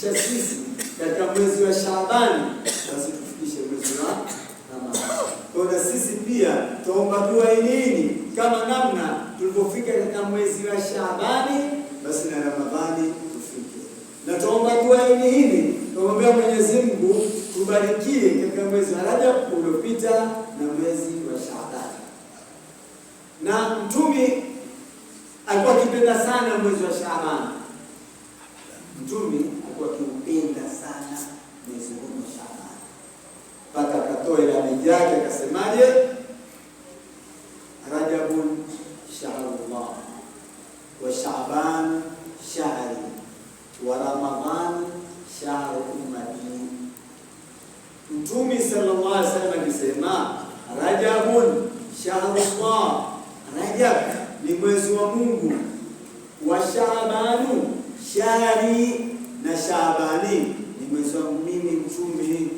kutufikisha sisi katika mwezi wa Shaabani, basi tufikishe mwezi wa Ramadhani. Kwa sisi pia tuomba dua nini kama namna tulipofika katika mwezi wa Shaabani, basi na Ramadhani tufike. Na tuomba dua nini? Tuombe Mwenyezi Mungu tubarikie katika mwezi wa Rajab uliopita na mwezi wa Shaabani. Na Mtume alikuwa akipenda sana mwezi wa Shaabani. Mtume alikuwa akipenda sana mwezi wa Shaabani. Mpaka akatoa ilani yake akasemaje? Rajabun shahrullah wa Shaaban shahri wa Ramadhan shahru ummati. Mtume sallallahu alaihi wasallam alisema Rajabun shahrullah, Rajab ni mwezi wa Mungu, wa Shaabanu shahri, na Shaabani ni mwezi wa mimi Mtume,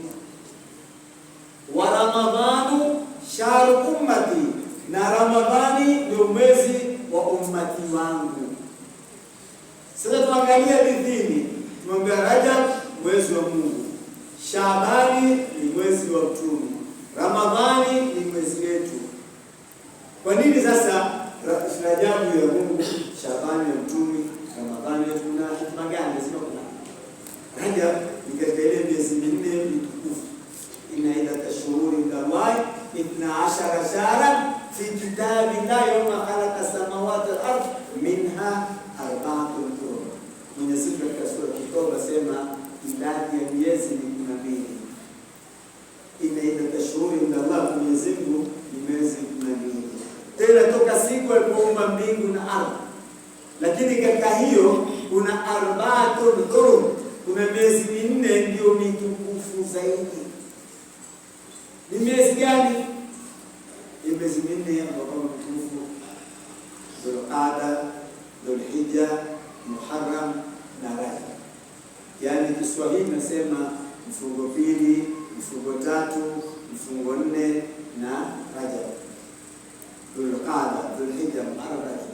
wa Ramadhanu shahru ummati, na Ramadhani ndio mwezi wa ummati wangu. Sasa tuangalia bidhini, tumwambia Rajab mwezi wa Mungu, Shaabani ni mwezi wa Mtume, Ramadhani ni mwezi wetu. Kwa nini sasa Rajabu ya Mungu, Shaabani ya Mtume, Ramadhani ya tuna hikma gani? Sio kuna Rajab ni katika ile miezi minne mitukufu. Inna iddat ashhuri indallahi 12 shahran fi kitabillahi yawma khalaqa samawati wal ardh minha arba'atun hurum. Mwenyezi Mungu katika sura At-Tauba sema idadi ya miezi ni 12. Inna iddat ashhuri indallahi, Mwenyezi Mungu ni miezi 12. Tena toka siku alipoumba mbingu na ardhi. Lakini katika hiyo kuna arba'atun hurum, kuna miezi minne ndio mitukufu zaidi. Ni miezi gani? Ni miezi minne ambayo mtukufu: Dhulqaada, Dhulhijja, Muharram na Rajab. Yaani Kiswahili nasema mfungo pili, mfungo tatu, mfungo nne na Rajab. Dhulqaada, Dhulhijja, Muharram, Rajab.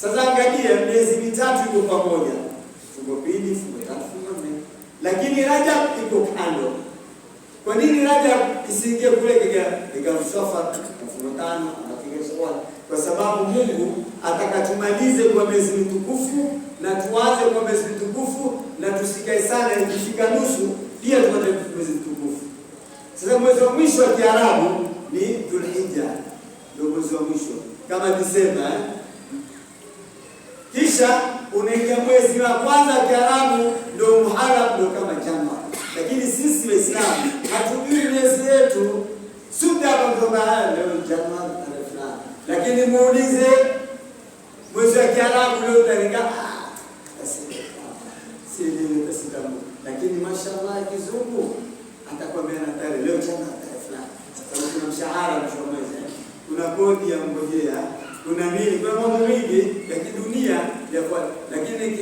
Sasa angalia miezi mitatu iko pamoja. Mfungo pili, mfungo tatu, mfungo nne. Lakini Rajab iko kando. Kwa nini Rajab isiingie kule katika Safar mfungo tano anafikia Shawwal? Kwa sababu Mungu atakatumalize kwa miezi mitukufu na tuanze kwa miezi mitukufu na tusikae sana, ikifika nusu pia tupate mwezi mtukufu. Sasa mwezi wa mwisho wa Kiarabu ni Dhulhijja, ndio mwezi wa mwisho kama Disemba. Kisha unaingia mwezi wa kwanza wa Kiarabu ndio Muharram, ndio kama Januari. Lakini sisi Waislamu hatujui miezi yetu. Suda kwamba leo Januari tarehe fulani. Lakini muulize mwezi wa Kiarabu leo tarehe sitamu. Lakini mashallah kizungu atakwambia na tarehe leo Januari tarehe fulani. Sababu kuna mshahara mwisho wa mwezi. Kuna kodi ya ngojea, kuna nini, kuna mambo mengi ya kidunia ya kwa. Lakini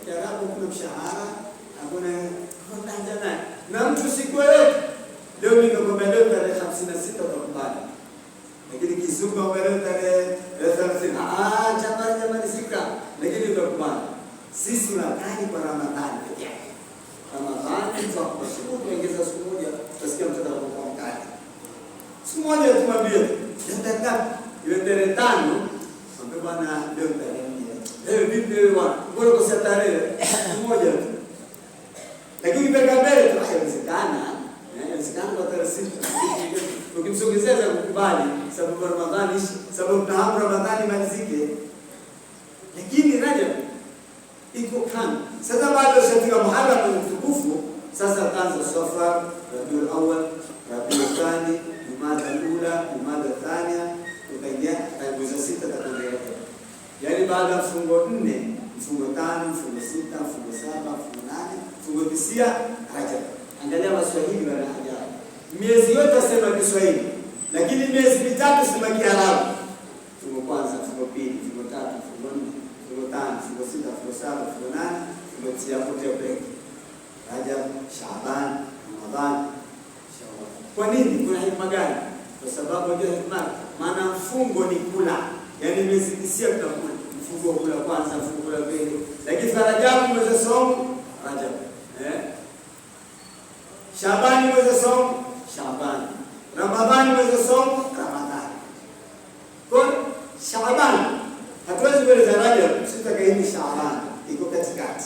Kiarabu kuna mshahara, hakuna ndana. Na mtu siku yote leo nikakwambia leo tarehe 56 utakubali. Lakini kizungu leo tarehe 30 jamani sika, lakini utakubali. Sisi tunadai kwa Ramadhani pekee yake. Ramadhani kwa kushukuru kuongeza siku moja, utasikia mtoto anapokuwa mkali. Siku moja tumwambie ndio ile tarehe 5 ambapo bwana leo tarehe 4. Leo vipi wewe bwana? Mbona kwa tarehe moja tu? Lakini peka mbele tu haiwezekana. Inawezekana kwa tarehe 6. Ukimsogezea za kukubali sababu Ramadhani, sababu tunahamu Ramadhani malizike. Lakini Rajab iko kando. Sasa baada ya shafika Muharram mtukufu, sasa tanza Safar, Rabiul Awwal, Rabiul Thani, Jumada al-Ula, Jumada Thania, utaingia mwezi 6 tutaendelea. Yaani baada ya mfungo 4, mfungo 5, mfungo 6, mfungo 7, mfungo 8, mfungo 9, Rajab. Angalia Waswahili wana ajabu. Miezi yote wasema Kiswahili, lakini miezi mitatu sema Kiarabu. Mfungo kwanza, mfungo pili, mfungo tatu, mfungo 4, mfungo 5, mfungo 6, mfungo 7, mfungo 8, mfungo 9 hapo pekee. Rajab, Shaaban, Ramadhan, Shawwal. Kwa nini? Kuna hikma gani? Kwa sababu ndio hikma. Maana mfungo ni kula. Yaani miezi 9 tunakula. Mfungo kula kwanza, mfungo kula pili. Lakini Rajab mwezi wa somo, Rajab. Shaabani mwezi wa saumu, Shaabani. Ramadhani mwezi wa saumu, Ramadhani. Kwa Shaabani hatuwezi kueleza Rajab, tutakaini Shaabani iko katikati.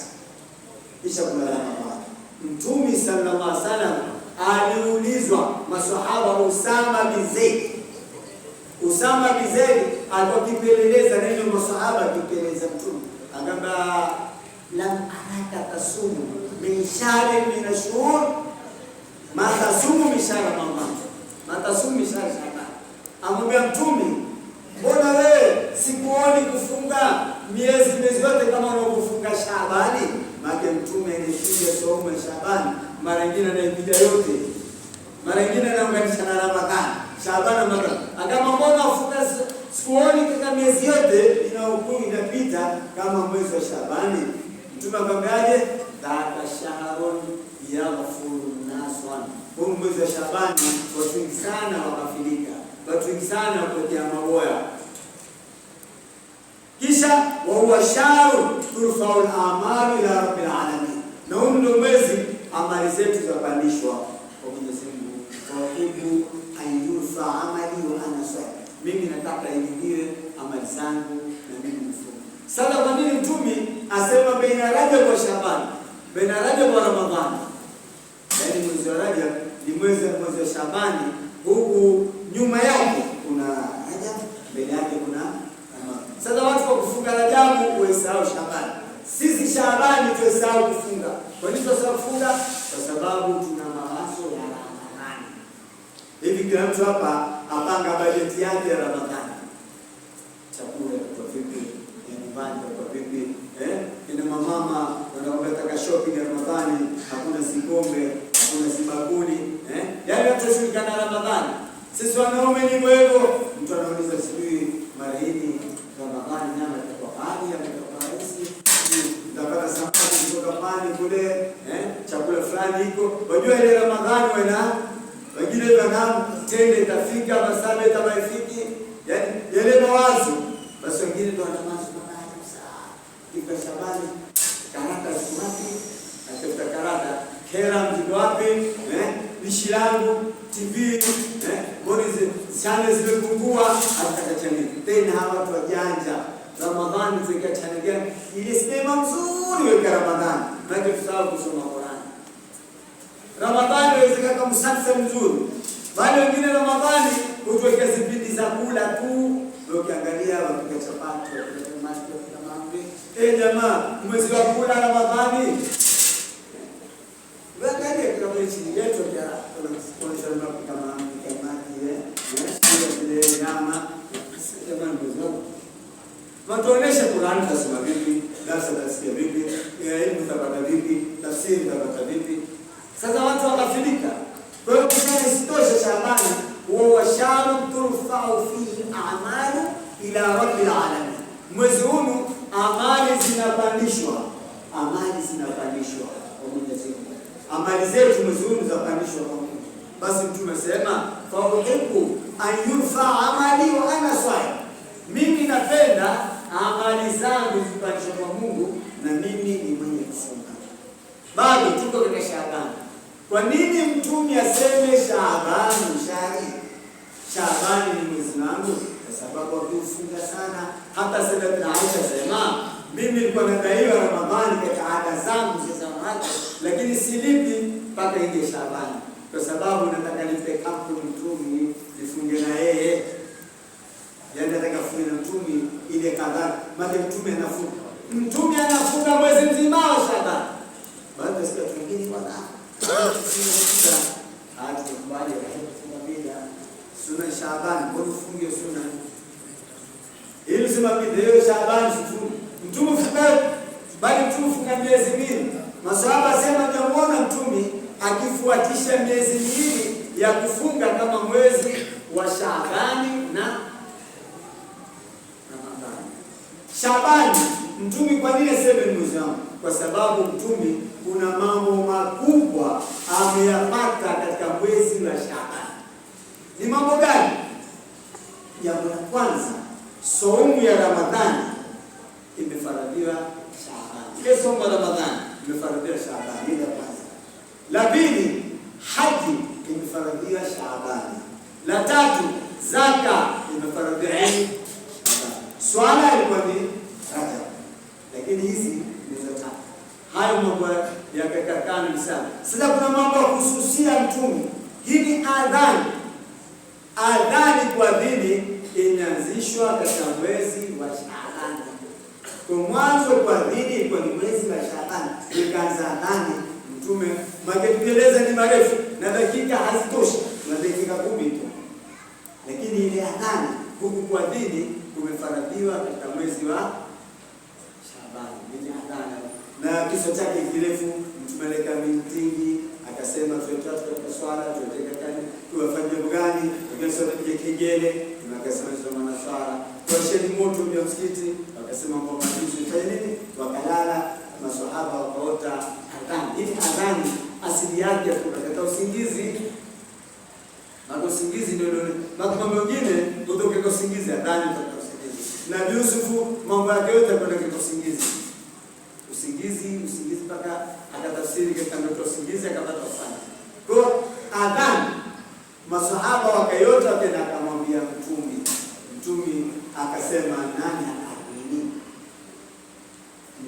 Kisha kuna Ramadhani. Mtume sallallahu alaihi wasallam aliulizwa maswahaba Usama bin Zaid. Usama bin Zaid alikuwa kipeleleza neno maswahaba kipeleleza Mtume. Akamba lam araka tasumu min shahri min ashhur ma tasumu min shahri Ramadhan. Ma tasumu min shahri Shaban. Amwambia Mtume, mbona wewe sikuoni kufunga miezi yote kama unavyofunga Shaabani? Maana Mtume anapiga saumu ya Shaabani, mara nyingine anapiga yote. Mara nyingine anaunganisha na Ramadhani, Shaabani na Ramadhani. Akama mbona ufunga sikuoni kama miezi yote inaokuwa inapita kama mwezi wa Shaabani? Mtume akamwambiaje? Dhaka shahrun yaghfuru nasan. Kwa mwezi wa Shaabani watu wengi sana wakafilika. Watu wengi sana wapokea maboya. Kisha wa huwa shahrun turfa'u al-a'malu ila rabbil alamin. Na huu ndio mwezi amali zetu zapandishwa kwa Mwenyezi Mungu. Wahibu ayurfa amali wa ana sa'i. Mimi nataka iingie amali zangu na mimi nifunge. Sasa kwa nini Mtume asema baina Rajab wa Shaaban? Baina Rajab wa Ramadhani. Yaani mwezi wa Rajab ni mwezi wa Shaaban, huku nyuma yake kuna Rajab, mbele yake kuna Ramadhani. Sasa watu wa kufunga Rajab waisahau Shaaban. Sisi Shaaban tuisahau kufunga. Kwa nini tunasahau kufunga? Kwa sababu tuna mawazo ya Ramadhani. Hivi kila mtu hapa apanga bajeti yake ya Ramadhani. Chakula kwa vipi? Nyumbani kwa vipi? Ina mama wanaotaka shopping ya Ramadhani, hakuna sikombe, hakuna sibakuli, Yaani watu shirika na Ramadhani. Sisi wanaume ni hivyo. Mtu anauliza sijui mara hii Ramadhani nyama itakuwa hali ametoka rahisi. Ndapata samaki kutoka pale kule, chakula fulani iko. Wajua ile Ramadhani wengine wanaam tende itafika, masabe itaifiki. Yaani yale mawazo. Basi wengine ndio wanamazo kwa Shabani, karata wapi? Atafuta karata, kera mzigo wapi? Lishi langu, TV, bonizi, channel zimepungua, ataka channel. Tena hawa watu wajanja, Ramadhani tuweka channel gani? Ile sinema mzuri weka Ramadhani. Maana tusahau kusoma Qur'an. Ramadhani waweza kama msafiri mzuri. Bali wengine Ramadhani utaweka zipindi za kula tu, ukiangalia wapika chapati, wapika maji, wapika mambe. Jamaa, mwezi wa kula Ramadhani. Wakati ya kama chini yetu ya kuonyesha kama maji, sio nyama, jamaa ndio. Watuonesha Qur'an tasoma vipi, darasa tasikia vipi, elimu utapata vipi, tafsiri utapata vipi. Sasa watu wakafilika. Kwa hiyo kisha isitoshe Shaabani huwa shahrun turfa'u fihi a'malu ila rabbil alamin. Mwezi huu amali zinapandishwa. Amali zinapandishwa kwa Mwenyezi Mungu. Amali zetu mwezi huu zinapandishwa kwa Mungu. Basi Mtume asema fa uhibbu an yurfa amali wa ana sa'i. Mimi napenda amali zangu zipandishwe kwa Mungu na mimi ni mwenye kufunga. Bado tuko katika Shaabani. Kwa nini Mtume aseme Shaabani shahri? Shaabani ni mwezi wangu kwa sababu akiufunga sana. Hata Sayyidatuna Aisha sema, mimi nilikuwa nadaiwa Ramadhani katika ada zangu za zamani, lakini silipi mpaka ingie Shaabani kwa sababu nataka nipe kampu Mtume nifunge na yeye. Yaani nataka kufunga na Mtume ile kadhaa, maana Mtume anafunga. Mtume anafunga mwezi mzima wa Shaabani. Baada ya siku nyingine bwana tukubali kufunga bila sunna Shaabani, kwa kufunga sunna ili sema bidii Shaabani sifunge. Mtume funga bali Mtume funga miezi miwili. Maswahaba sema jamwona Mtume akifuatisha miezi miwili ya kufunga kama mwezi wa Shaabani na Ramadhani. Shaabani Mtume kwa nini aseme mwezi wangu? Kwa sababu Mtume kuna mambo makubwa ameyapata katika mwezi wa Shaabani. Ni mambo gani? Jambo la kwanza, saumu ya Ramadhani imefaradhiwa Shaabani. Ile saumu ya Ramadhani imefaradhiwa Shaabani, ile kwanza. La pili, haji imefaradhiwa Shaabani. La tatu, zaka imefaradhiwa Ramadhani. Swala ilikuwa ni Rajab. Lakini hizi ni za tatu. Hayo mambo yakakakana sana. Sasa kuna mambo ya kuhususia mtume. Hii ni adhani. Adhani kwa dini inaanzishwa katika mwezi wa Shaabani. Kwa mwanzo kwa dini ilikuwa ni mwezi wa Shaabani. Ikaanza adhani mtume, makeleza ni marefu na dakika hazitoshi, na dakika 10 tu. Lakini ile adhani huku kwa dini kumefaradhiwa katika mwezi wa Shaabani. Ni adhani. Na kisa chake kirefu, mtume alika mintingi akasema tuwetatu katika swala, tuweteka kani, tuwafanye jambo gani, tukasema tupige kengele, akasema soma na swala, tuwasheni moto vya msikiti, wakasema mambo majuzi fanya nini, wakalala, maswahaba wakaota adhani. Hii adhani asili yake katika usingizi. Mambo usingizi ndio mambo mengine kutoka kwa usingizi, adhani kutoka usingizi. Na Yusufu mambo yake yote kwenda kwa usingizi. Usingizi mpaka akatafsiri katika ndoto usingizi akapata ufani. Kwa adhani maswahaba wakayota tena akamwambia mtume akasema nani aamini?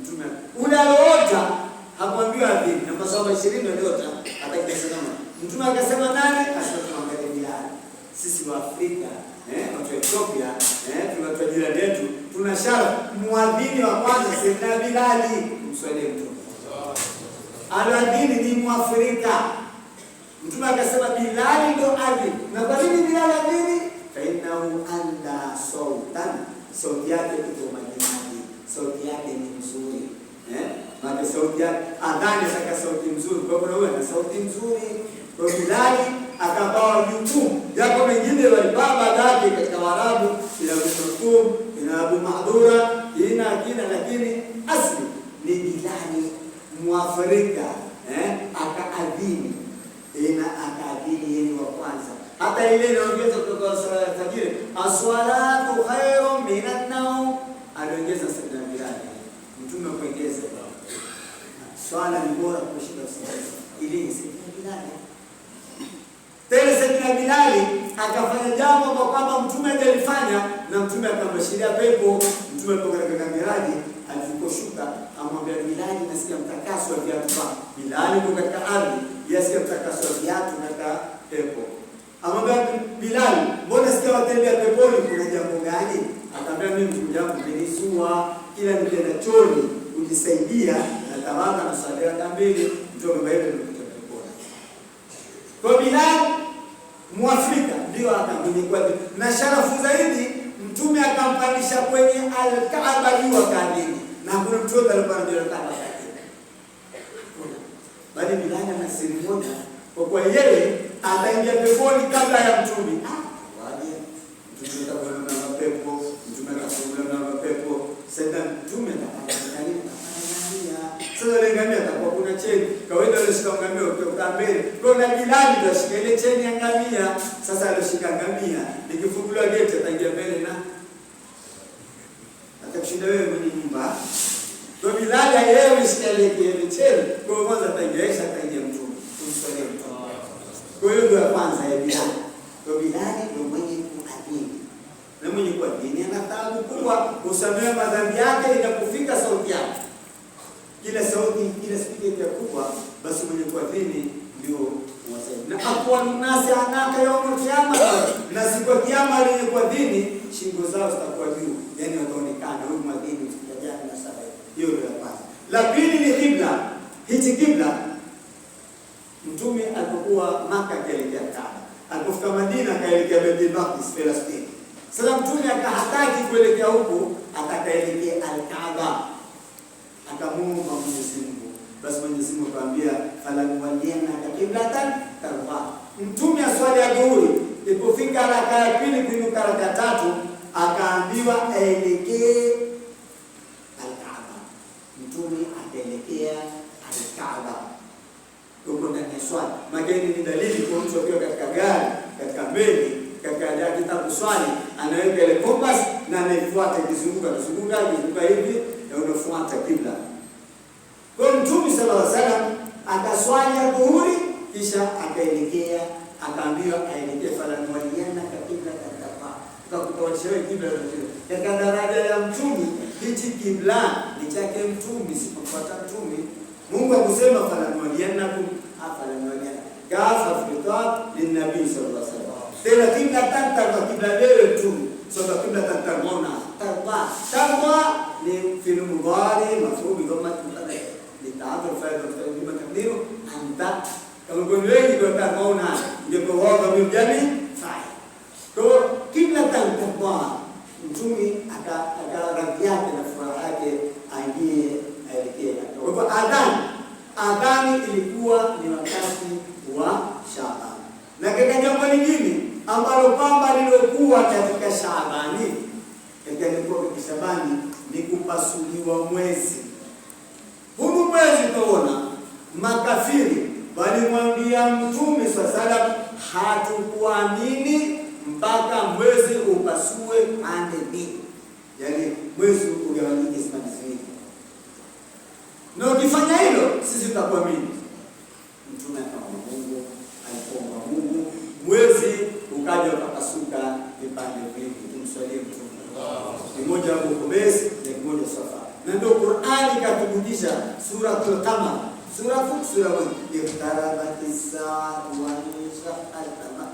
Mtume unaloota hakuambiwa adhini, na maswahaba 20 waliota atakisema. Mtume akasema nani? Akamwambia Bilal. Sisi wa Afrika watu wa Ethiopia tunatoa jina letu, tuna sharafu muadhini wa kwanza Sayyidina Bilal. Mswahili mtu aladhini ni Muafrika. Mtume akasema Bilal ndo adhini. Na kwa nini Bilal adhini? Fainahu anda sautan, sauti yake iko majimaji, sauti yake ni nzuri. Maana sauti yake adhani saka sauti nzuri, kwa hiyo wewe na sauti nzuri. Kwa Bilal akabawa jukumu, japo mengine walibaba baadaye katika Waarabu, ila Umm ina Abu Mahdura ina akina, lakini asli ni Bilal Muafrika. Akaadhini akaadhini yeye wa kwanza. Hata ile inaongeza kutoka sala ya fajr, as-salatu khairun minan nawm, aliongeza Sayyidina Bilal. Mtume akaongeza swala ni bora kushinda usingizi. Ili Sayyidina Bilal tena Sayyidina Bilal akafanya jambo kama mtume alifanya, na mtume akambashiria pepo. Mtume alipokuwa katika miraji, aliposhuka amwambia Bilal, nasikia mtakaso wa viatu vako. Bilal yuko katika ardhi, yasikia mtakaso wa viatu katika pepo. Amwambia Bilal, mbona sikia watembea peponi, kuna jambo gani? Akamwambia mimi jambo nilisua, kila nikienda chooni kujisaidia na tawadha na sala kambili, mtume baada ya kwa Bilal Muafrika ndio akamwingia na sharafu zaidi. Mtume akampandisha kwenye Al-Kaaba juu akadini, na kuna mtoto alikuwa anajua Kaaba yake. Bali Bilal ana siri moja, kwa kuwa yeye ataingia peponi kabla ya mtume. Waje mtume atakwenda na mapepo, mtume atakwenda na mapepo. Sasa mtume atakwenda sasa lengamia atakuwa kuna cheni. Kawaida ile shika ngamia ukiwa mbele. Kuna Bilal ndio ile cheni ya ngamia. Sasa alishika ngamia. Nikifunguliwa gate ataingia mbele na atakushinda wewe mwenye nyumba. Kwa Bilal yeye shika ile cheni. Kwa kwanza ataingia mtume. Tumswalie mtume. Kwa hiyo ndio kwanza ya Bilal. Kwa Bilal ndio mwenye kuadhini. Na mwenye kuadhini ana taabu kubwa kusamehe madhambi yake inapofika sauti yake. Kila sauti, kila spika kubwa, basi mwenye kuadhini ndio mwasaidia. Na akwa nasi anaka yaumul kiyama, na siku ya kiyama yenye kuadhini shingo zao zitakuwa juu, yani wataonekana huyu mwadhini usijajana na sala. Hiyo ndio ya kwanza. La pili ni kibla. Hichi kibla mtume alipokuwa Makka akaelekea Kaaba, alipofika Madina akaelekea Baitul Maqdis Palestina. Sasa mtume akahataki kuelekea huko, atakaelekea Al-Kaaba. Akamuomba Mwenyezi Mungu, basi Mwenyezi Mungu akamwambia falanwaliana kiblatan tarfa. Mtume aswali ya dhuhuri, ilipofika raka ya pili kuinuka raka tatu, akaambiwa aelekee Al-Kaaba. Mtume akaelekea Al-Kaaba huko ndani ya swali. Mageni ni dalili kwa mtu akiwa katika gari, katika meli, katika kitabu swali, anaweka ile compass na anaifuata ikizunguka hivi na unafuata kibla. Kwa Mtume sallallahu alaihi wasallam akaswali dhuhuri, kisha akaelekea, akaambiwa aelekee falanwaliana kabla katapa, tukakutawalisha wewe kibla katika daraja ya mtume. Hichi kibla ni chake mtume, sipofuata mtume. Mungu akusema falanwalianakum afalanwaliana gafa fitab linabii sallallahu alaihi wasallam. Tena kibla tanta kwa kibla wewe mtume, sio kibla tanta mona tarwa ni fil mudari mafhum kama tunataka litaadha faida kwa takdiru anta. Kalau wengi kwa tarwa ndio kwa dhamir jami fa'il. Kwa kibla tanta mtume akaradhi yake na furaha yake aingie aelekea. Kwa hivyo adhani ilikuwa ni wakati wa Shaaban. Na katika jambo lingine ambalo kwamba lilokuwa katika Shaabani, katika Shaabani ni kupasuliwa mwezi. Huu mwezi tunaona makafiri walimwambia Mtume SAW, hatukuamini mpaka mwezi upasue pande mbili, yaani mwezi ugawanyike pande mbili. Na ukifanya hilo sisi tutakuamini. Mtume akamwomba Mungu, alipoomba Mungu, mwezi ukaja ukapasuka vipande viwili. Tumswalie Mtume. Kimoja huko besi na kimoja Safa. Na ndio Qur'ani ikathibitisha suratul Qamar. Sura iqtarabatis saa'atu wa inshaqal qamar.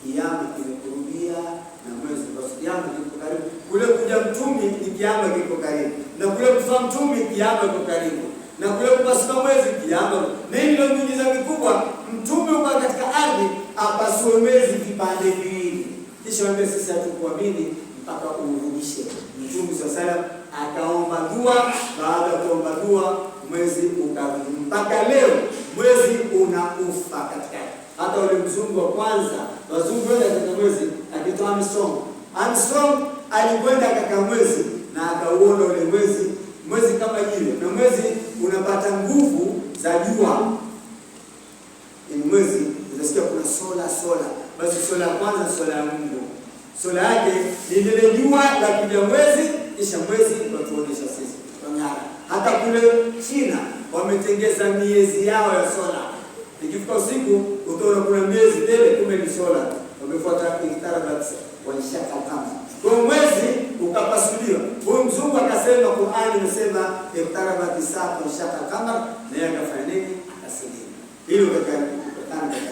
Kiyama kimekurubia na mwezi basi kiyama kiko karibu. Kule kuja mtume ni kiyama kiko karibu. Na kule kufa mtume kiyama kiko karibu. Na kule kupasuka mwezi kiyama. Na hilo ndio miujiza mikubwa. Mtume uko katika ardhi apasue mwezi vipande viwili. Kisha wambia sisi hatukuamini mpaka urudishe. Mtume SAW akaomba dua, baada ya kuomba dua mwezi ukarudi. Mpaka leo mwezi unaufa katikati. Hata ule mzungu wa kwanza, wazungu wote katika mwezi akitoa Armstrong alikwenda katika mwezi na akauona ule mwezi kama jiwe. Na mwezi unapata nguvu za jua. Ni mwezi unasikia kuna sola. Basi sola ya kwanza sola ya Mungu. Sola yake ni ile jua la kuja mwezi, kisha mwezi watuonesha sisi. Hata kule China wametengeza miezi yao ya sola. Ikifika usiku utaona kuna miezi tele, kumbe ni sola. Wamefuata iktarabat wa inshaqal qamar. Kwa mwezi ukapasuliwa. Huyu mzungu akasema, Qur'ani inasema iktarabat saa'atu wa inshaqal qamar, na yeye akafanya nini? Akasilimu. Hilo katika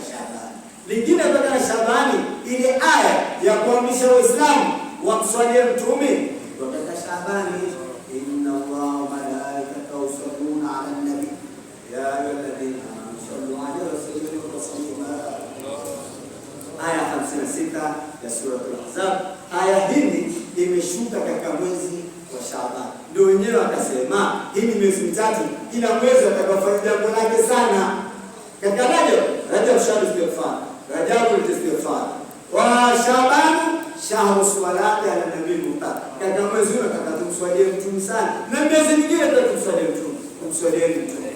Shaabani. Lingine katika Shaabani ile aya ya kuamrisha Waislamu wamswalie Mtume katika Shaabani, inna Allaha wa malaikatahu yusalluna 'alan nabi ya ayyuhalladhina amanu sallu 'alaihi wa sallimu taslima. Aya 56 ya sura Al-Ahzab. Aya hii imeshuka katika mwezi wa Shaabani. Ndio wenyewe akasema hii ni miezi mitatu, kila mwezi atakafanya jambo lake sana. Katika Rajab shahru istighfar, Rajabul istighfar, wa Shaaban shahru salati ala nabii muta. Katika mwezi huu atakatumswalia Mtume sana, na miezi mingine atatumswalia Mtume. Kumswalia Mtume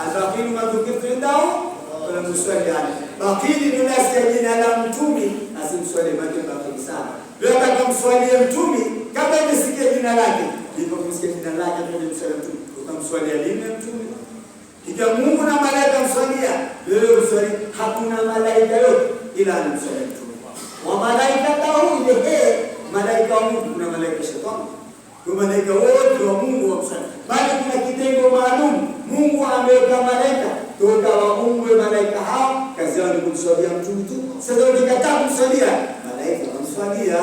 al-baqil ma dhukirtu indao wala muswali ali. Baqili ni nasikia jina la Mtume asimswalie baqili sana. Leo atakamswalia Mtume kabla hajasikia jina lake. Ndipo kusikia jina lake ndio mswalia Mtume. Utamswalia lini Mtume? Ikiwa Mungu na malaika mswalia, wewe uswali, hakuna malaika yote ila anamswalia Mtume. Wa malaika tao ile malaika wa Mungu, kuna malaika shetani. Kwa malaika wote wa Mungu wamswalia. Bali kuna kitengo maalum Mungu ameweka malaika, toka waumwe malaika hao, kazi yao ni kumswalia Mtume tu. Sasa ukikataa kumswalia, malaika wamswalia.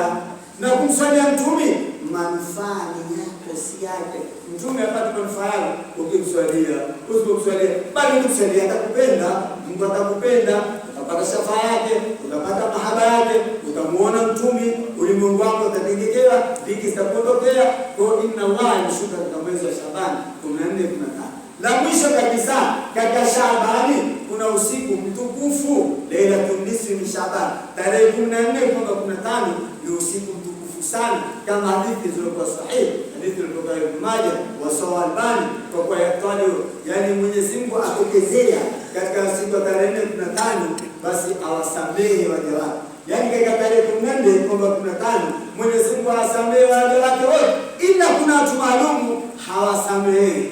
Na kumswalia Mtume manufaa ni yako, si yake. Mtume apate manufaa yako ukimswalia. Usipomswalia bali ukimswalia atakupenda, Mungu atakupenda, utapata shafaa yake, utapata mahaba yake, utamuona Mtume, ulimwengu wako utatengekewa, dhiki zitakuondokea. Kwa inna Allaha yashuka katika mwezi wa Shaaban 14-15. La mwisho kabisa katika Shaabani kuna usiku mtukufu, Lailatul Nisfi min Shaaban, tarehe 14 mpaka 15 ni usiku mtukufu sana, kama hadithi zilizokuwa sahihi, hadithi kutoka Ibn Majah wa Sahih Albani, kwa yatwali, yani Mwenyezi Mungu atokezea katika siku ya tarehe 15, basi awasamehe waja wake. Yani katika tarehe 14 mpaka 15 Mwenyezi Mungu awasamehe waja wake wote, ila kuna watu maalum hawasamehe.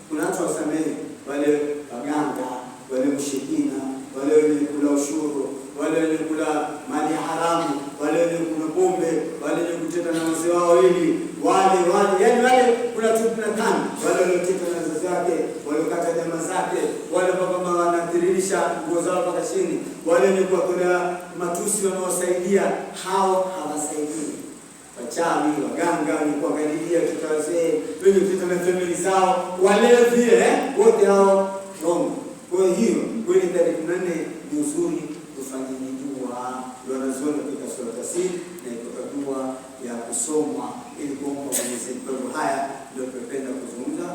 Kuna watu wasamehe, wale waganga, wale mshirikina, zake, wale baba wanatiririsha nguo zao mpaka chini, wale wenye kuwatolea matusi wanaosaidia, hao hawasaidii. Wachawi, waganga, wenye kuangalilia kitawazee, wenye kupita na family zao, walevi, wote hao rongo. Kwa hiyo kwenye tarehe 14 ni uzuri tufanyeni dua, wanazuoni katika sura Yasin na itoka dua ya kusomwa ili kuomba Mwenyezi Mungu. Haya ndio tunapenda kuzungumza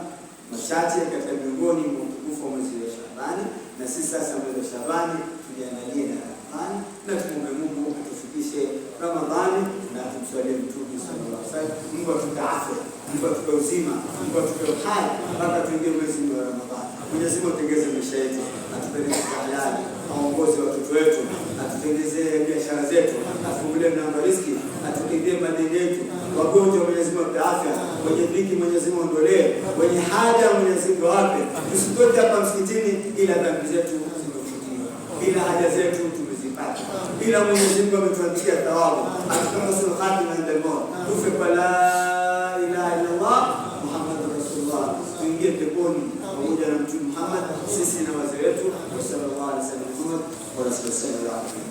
machache katika miongoni mwa utukufu wa mwezi wa Shaabani, na sisi sasa mwezi wa Shaabani tujiandalie na Ramadhani na tumuombe Mungu atufikishe Ramadhani na tumswalie Mtume sallallahu alaihi wasallam. Mungu atupe afya, Mungu atupe uzima, Mungu atupe uhai mpaka tuingie mwezi wa Ramadhani. Mwenyezi Mungu atengeze maisha yetu, atupeleke kwa halali, aongoze watoto wetu, atutengezee biashara zetu, afungulie mlango wa riziki, atukidhie madeni yetu. Wagonjwa Mwenyezi Mungu ape afya, wenye dhiki Mwenyezi Mungu ondolee, wenye haja Mwenyezi Mungu wape. Tusitoke hapa msikitini ila dhambi zetu zimefutiwa, ila haja zetu tumezipata, ila Mwenyezi Mungu ametuandikia thawabu, atupe sulhati na ndemo, tufe kwa la ilaha illa Allah Muhammadur Rasulullah, tuingie peponi pamoja na Mtume Muhammad, sisi na wazee wetu. Sallallahu alaihi wasallam wa rasulullah.